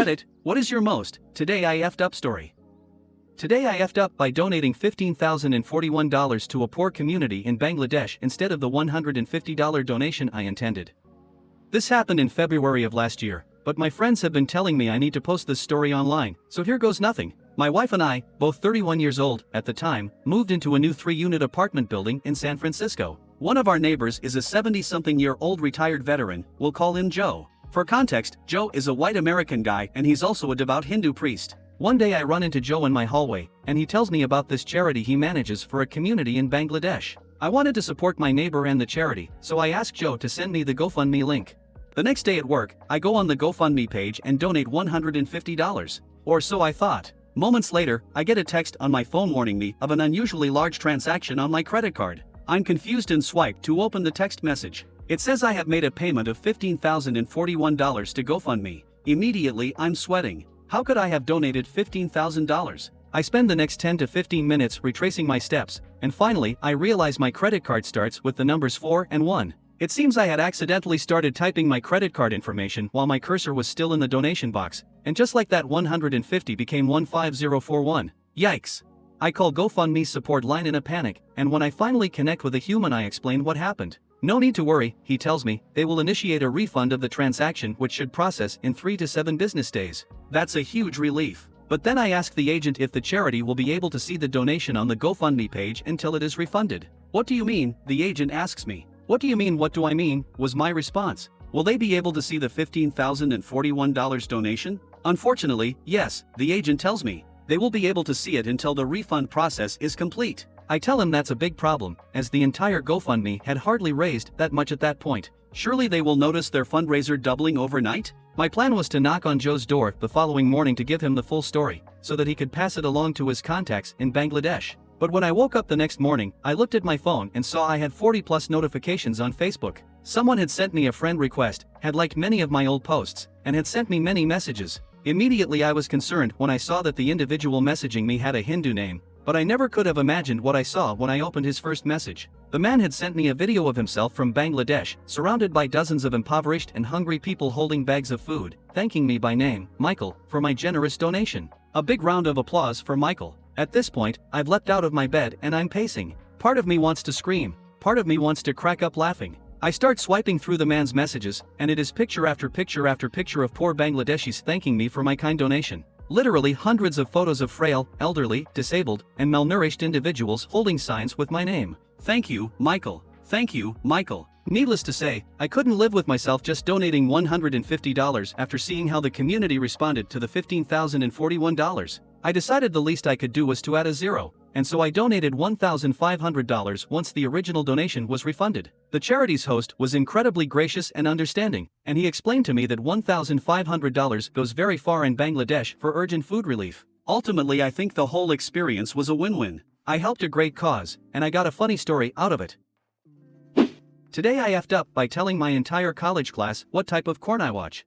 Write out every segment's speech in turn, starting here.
Reddit, what is your most, today I effed up story? Today I effed up by donating $15,041 to a poor community in Bangladesh instead of the $150 donation I intended. This happened in February of last year, but my friends have been telling me I need to post this story online, so here goes nothing. My wife and I, both 31 years old at the time, moved into a new 3-unit apartment building in San Francisco. One of our neighbors is a 70-something-year-old retired veteran, we'll call him Joe. For context, Joe is a white American guy and he's also a devout Hindu priest. One day I run into Joe in my hallway, and he tells me about this charity he manages for a community in Bangladesh. I wanted to support my neighbor and the charity, so I asked Joe to send me the GoFundMe link. The next day at work, I go on the GoFundMe page and donate $150. Or so I thought. Moments later, I get a text on my phone warning me of an unusually large transaction on my credit card. I'm confused and swipe to open the text message. It says I have made a payment of $15,041 to GoFundMe. Immediately, I'm sweating. How could I have donated $15,000? I spend the next 10 to 15 minutes retracing my steps, and finally, I realize my credit card starts with the numbers 4 and 1. It seems I had accidentally started typing my credit card information while my cursor was still in the donation box, and just like that 150 became 15041. Yikes. I call GoFundMe's support line in a panic, and when I finally connect with a human I explain what happened. No need to worry, he tells me, they will initiate a refund of the transaction which should process in 3 to 7 business days. That's a huge relief. But then I ask the agent if the charity will be able to see the donation on the GoFundMe page until it is refunded. What do you mean? The agent asks me. What do you mean? What do I mean? Was my response. Will they be able to see the $15,041 donation? Unfortunately, yes, the agent tells me. They will be able to see it until the refund process is complete. I tell him that's a big problem, as the entire GoFundMe had hardly raised that much at that point. Surely they will notice their fundraiser doubling overnight? My plan was to knock on Joe's door the following morning to give him the full story, so that he could pass it along to his contacts in Bangladesh. But when I woke up the next morning, I looked at my phone and saw I had 40+ notifications on Facebook. Someone had sent me a friend request, had liked many of my old posts, and had sent me many messages. Immediately I was concerned when I saw that the individual messaging me had a Hindu name. But I never could have imagined what I saw when I opened his first message. The man had sent me a video of himself from Bangladesh, surrounded by dozens of impoverished and hungry people holding bags of food, thanking me by name, Michael, for my generous donation. A big round of applause for Michael. At this point, I've leapt out of my bed and I'm pacing. Part of me wants to scream, part of me wants to crack up laughing. I start swiping through the man's messages, and it is picture after picture after picture of poor Bangladeshis thanking me for my kind donation. Literally hundreds of photos of frail, elderly, disabled, and malnourished individuals holding signs with my name. Thank you, Michael. Thank you, Michael. Needless to say, I couldn't live with myself just donating $150 after seeing how the community responded to the $15,041. I decided the least I could do was to add a zero, and so I donated $1,500 once the original donation was refunded. The charity's host was incredibly gracious and understanding, and he explained to me that $1,500 goes very far in Bangladesh for urgent food relief. Ultimately, I think the whole experience was a win-win. I helped a great cause, and I got a funny story out of it. Today I effed up by telling my entire college class what type of corn I watch.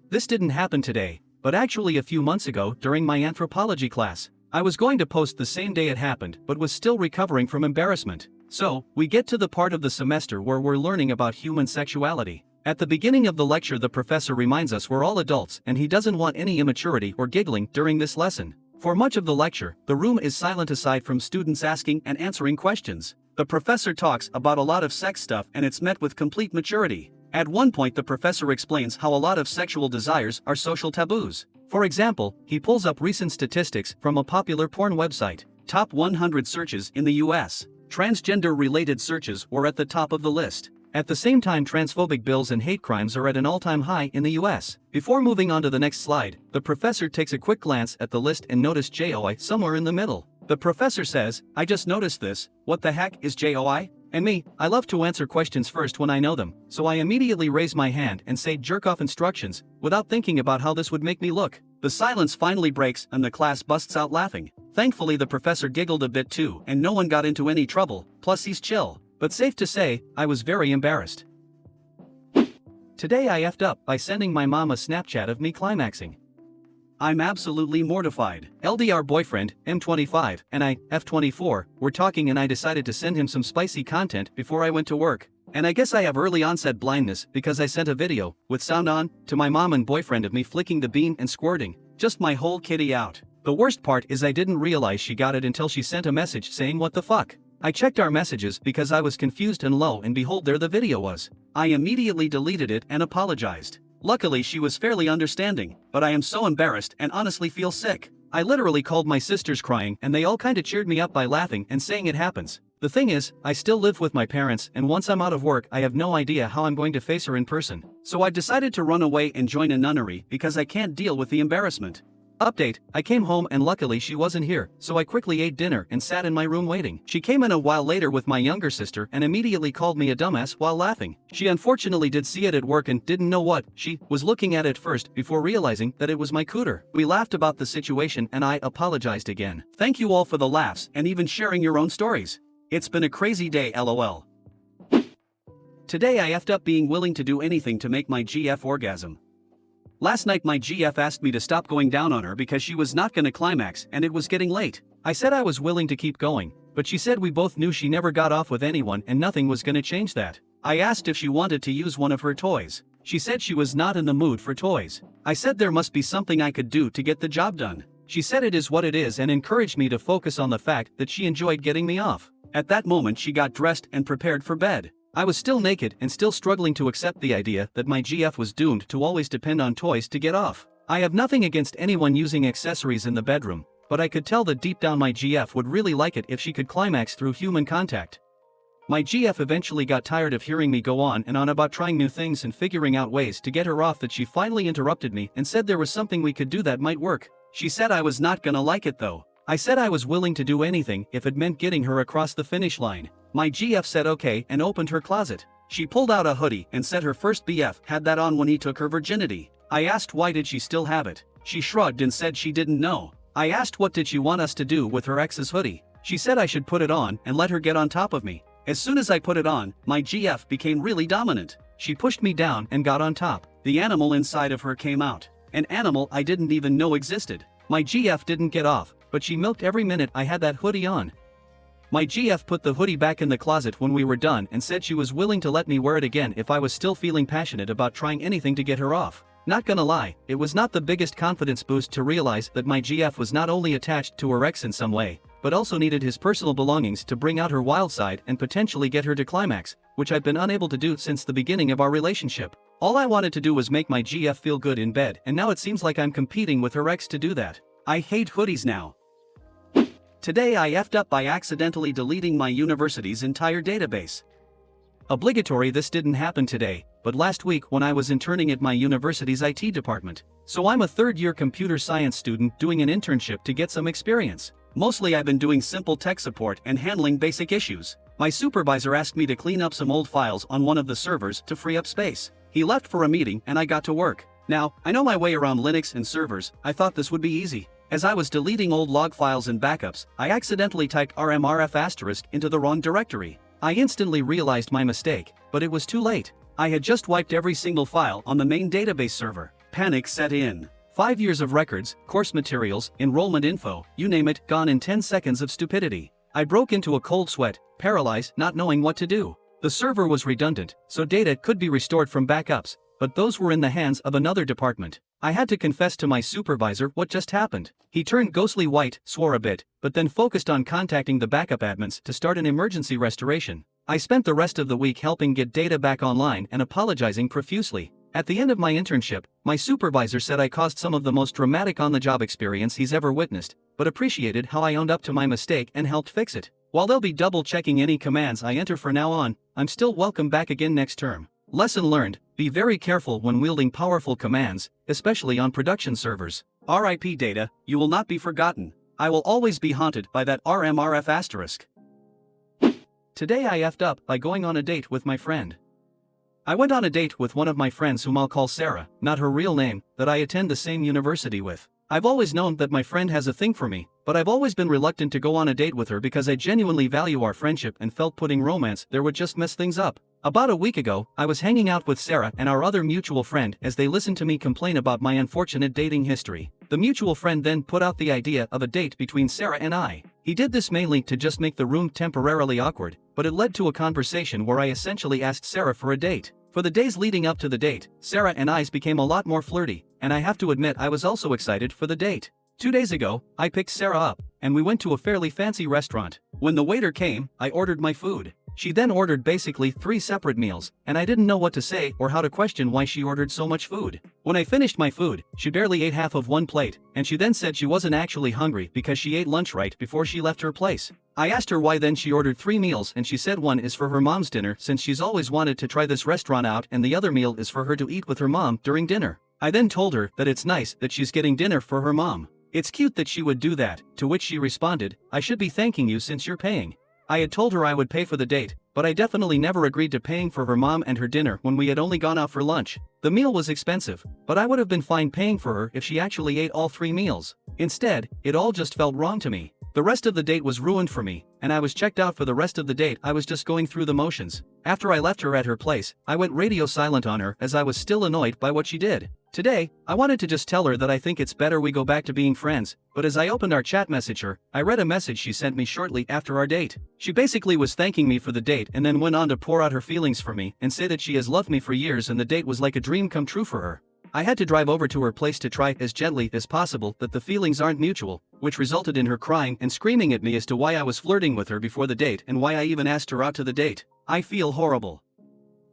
This didn't happen today, but actually a few months ago during my anthropology class. I was going to post the same day it happened but was still recovering from embarrassment. So, we get to the part of the semester where we're learning about human sexuality. At the beginning of the lecture the professor reminds us we're all adults and he doesn't want any immaturity or giggling during this lesson. For much of the lecture, the room is silent aside from students asking and answering questions. The professor talks about a lot of sex stuff and it's met with complete maturity. At one point the professor explains how a lot of sexual desires are social taboos. For example, he pulls up recent statistics from a popular porn website. Top 100 searches in the US. Transgender-related searches were at the top of the list. At the same time, transphobic bills and hate crimes are at an all-time high in the US. Before moving on to the next slide, the professor takes a quick glance at the list and noticed JOI somewhere in the middle. The professor says, "I just noticed this, what the heck is JOI?" And me, I love to answer questions first when I know them, so I immediately raise my hand and say jerk-off instructions, without thinking about how this would make me look. The silence finally breaks and the class busts out laughing. Thankfully the professor giggled a bit too and no one got into any trouble, plus he's chill. But safe to say, I was very embarrassed. Today I effed up by sending my mom a Snapchat of me climaxing. I'm absolutely mortified. LDR boyfriend, M25, and I, F24, were talking and I decided to send him some spicy content before I went to work. And I guess I have early onset blindness because I sent a video, with sound on, to my mom and boyfriend of me flicking the bean and squirting, just my whole kitty out. The worst part is I didn't realize she got it until she sent a message saying what the fuck. I checked our messages because I was confused and low, and behold, there the video was. I immediately deleted it and apologized. Luckily she was fairly understanding, but I am so embarrassed and honestly feel sick. I literally called my sisters crying and they all kinda cheered me up by laughing and saying it happens. The thing is, I still live with my parents, and once I'm out of work I have no idea how I'm going to face her in person. So I've decided to run away and join a nunnery because I can't deal with the embarrassment. Update, I came home and luckily she wasn't here, so I quickly ate dinner and sat in my room waiting. She came in a while later with my younger sister and immediately called me a dumbass while laughing. She unfortunately did see it at work and didn't know what she was looking at first before realizing that it was my cooter. We laughed about the situation and I apologized again. Thank you all for the laughs and even sharing your own stories. It's been a crazy day, lol. Today I effed up being willing to do anything to make my GF orgasm. Last night my GF asked me to stop going down on her because she was not gonna climax and it was getting late. I said I was willing to keep going, but she said we both knew she never got off with anyone and nothing was gonna change that. I asked if she wanted to use one of her toys. She said she was not in the mood for toys. I said there must be something I could do to get the job done. She said it is what it is and encouraged me to focus on the fact that she enjoyed getting me off. At that moment she got dressed and prepared for bed. I was still naked and still struggling to accept the idea that my GF was doomed to always depend on toys to get off. I have nothing against anyone using accessories in the bedroom, but I could tell that deep down my GF would really like it if she could climax through human contact. My GF eventually got tired of hearing me go on and on about trying new things and figuring out ways to get her off that she finally interrupted me and said there was something we could do that might work. She said I was not gonna like it though. I said I was willing to do anything if it meant getting her across the finish line. My GF said okay and opened her closet. She pulled out a hoodie and said her first BF had that on when he took her virginity. I asked why did she still have it. She shrugged and said she didn't know. I asked what did she want us to do with her ex's hoodie. She said I should put it on and let her get on top of me. As soon as I put it on, my GF became really dominant. She pushed me down and got on top. The animal inside of her came out. An animal I didn't even know existed. My GF didn't get off, but she milked every minute I had that hoodie on. My GF put the hoodie back in the closet when we were done and said she was willing to let me wear it again if I was still feeling passionate about trying anything to get her off. Not gonna lie, it was not the biggest confidence boost to realize that my GF was not only attached to her ex in some way, but also needed his personal belongings to bring out her wild side and potentially get her to climax, which I've been unable to do since the beginning of our relationship. All I wanted to do was make my GF feel good in bed, and now it seems like I'm competing with her ex to do that. I hate hoodies now. Today I effed up by accidentally deleting my university's entire database. Obligatory, this didn't happen today, but last week when I was interning at my university's IT department. So I'm a third-year computer science student doing an internship to get some experience. Mostly I've been doing simple tech support and handling basic issues. My supervisor asked me to clean up some old files on one of the servers to free up space. He left for a meeting and I got to work. Now, I know my way around Linux and servers. I thought this would be easy. As I was deleting old log files and backups, I accidentally typed rmrf* into the wrong directory. I instantly realized my mistake, but it was too late. I had just wiped every single file on the main database server. Panic set in. 5 years of records, course materials, enrollment info, you name it, gone in 10 seconds of stupidity. I broke into a cold sweat, paralyzed, not knowing what to do. The server was redundant, so data could be restored from backups, but those were in the hands of another department. I had to confess to my supervisor what just happened. He turned ghostly white, swore a bit, but then focused on contacting the backup admins to start an emergency restoration. I spent the rest of the week helping get data back online and apologizing profusely. At the end of my internship, my supervisor said I caused some of the most dramatic on-the-job experience he's ever witnessed, but appreciated how I owned up to my mistake and helped fix it. While they'll be double-checking any commands I enter from now on, I'm still welcome back again next term. Lesson learned, be very careful when wielding powerful commands, especially on production servers. RIP data, you will not be forgotten. I will always be haunted by that rmrf*. Today I effed up by going on a date with my friend. I went on a date with one of my friends whom I'll call Sarah, not her real name, that I attend the same university with. I've always known that my friend has a thing for me, but I've always been reluctant to go on a date with her because I genuinely value our friendship and felt putting romance there would just mess things up. About a week ago, I was hanging out with Sarah and our other mutual friend as they listened to me complain about my unfortunate dating history. The mutual friend then put out the idea of a date between Sarah and I. He did this mainly to just make the room temporarily awkward, but it led to a conversation where I essentially asked Sarah for a date. For the days leading up to the date, Sarah and I's became a lot more flirty, and I have to admit I was also excited for the date. 2 days ago, I picked Sarah up, and we went to a fairly fancy restaurant. When the waiter came, I ordered my food. She then ordered basically 3 separate meals, and I didn't know what to say or how to question why she ordered so much food. When I finished my food, she barely ate half of one plate, and she then said she wasn't actually hungry because she ate lunch right before she left her place. I asked her why then she ordered 3 meals, and she said one is for her mom's dinner since she's always wanted to try this restaurant out, and the other meal is for her to eat with her mom during dinner. I then told her that it's nice that she's getting dinner for her mom. It's cute that she would do that, to which she responded, "I should be thanking you since you're paying." I had told her I would pay for the date, but I definitely never agreed to paying for her mom and her dinner when we had only gone out for lunch. The meal was expensive, but I would have been fine paying for her if she actually ate all 3 meals. Instead, it all just felt wrong to me. The rest of the date was ruined for me, and I was checked out for the rest of the date. I was just going through the motions. After I left her at her place, I went radio silent on her as I was still annoyed by what she did. Today, I wanted to just tell her that I think it's better we go back to being friends, but as I opened our chat messenger, I read a message she sent me shortly after our date. She basically was thanking me for the date and then went on to pour out her feelings for me and say that she has loved me for years and the date was like a dream come true for her. I had to drive over to her place to try as gently as possible that the feelings aren't mutual, which resulted in her crying and screaming at me as to why I was flirting with her before the date and why I even asked her out to the date. I feel horrible.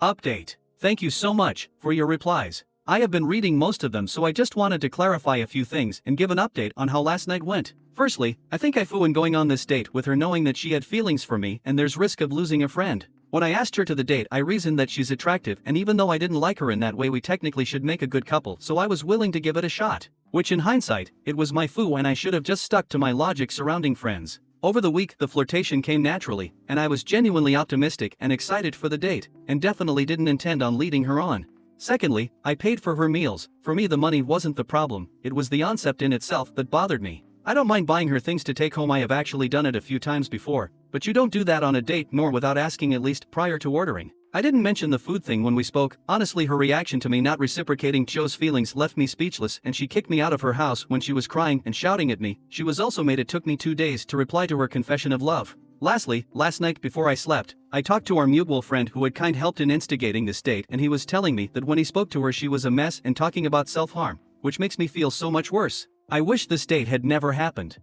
Update. Thank you so much for your replies. I have been reading most of them, so I just wanted to clarify a few things and give an update on how last night went. Firstly, I think I flew in going on this date with her knowing that she had feelings for me and there's risk of losing a friend. When I asked her to the date, I reasoned that she's attractive, and even though I didn't like her in that way, we technically should make a good couple, so I was willing to give it a shot. Which in hindsight, it was my foo and I should have just stuck to my logic surrounding friends. Over the week, the flirtation came naturally, and I was genuinely optimistic and excited for the date, and definitely didn't intend on leading her on. Secondly, I paid for her meals. For me, the money wasn't the problem, it was the concept in itself that bothered me. I don't mind buying her things to take home, I have actually done it a few times before, but you don't do that on a date, nor without asking at least prior to ordering. I didn't mention the food thing when we spoke. Honestly, her reaction to me not reciprocating Joe's feelings left me speechless, and she kicked me out of her house when she was crying and shouting at me. She was also made it took me 2 days to reply to her confession of love. Lastly, last night before I slept, I talked to our mutual friend who had helped in instigating this date, and he was telling me that when he spoke to her she was a mess and talking about self-harm, which makes me feel so much worse. I wish this date had never happened.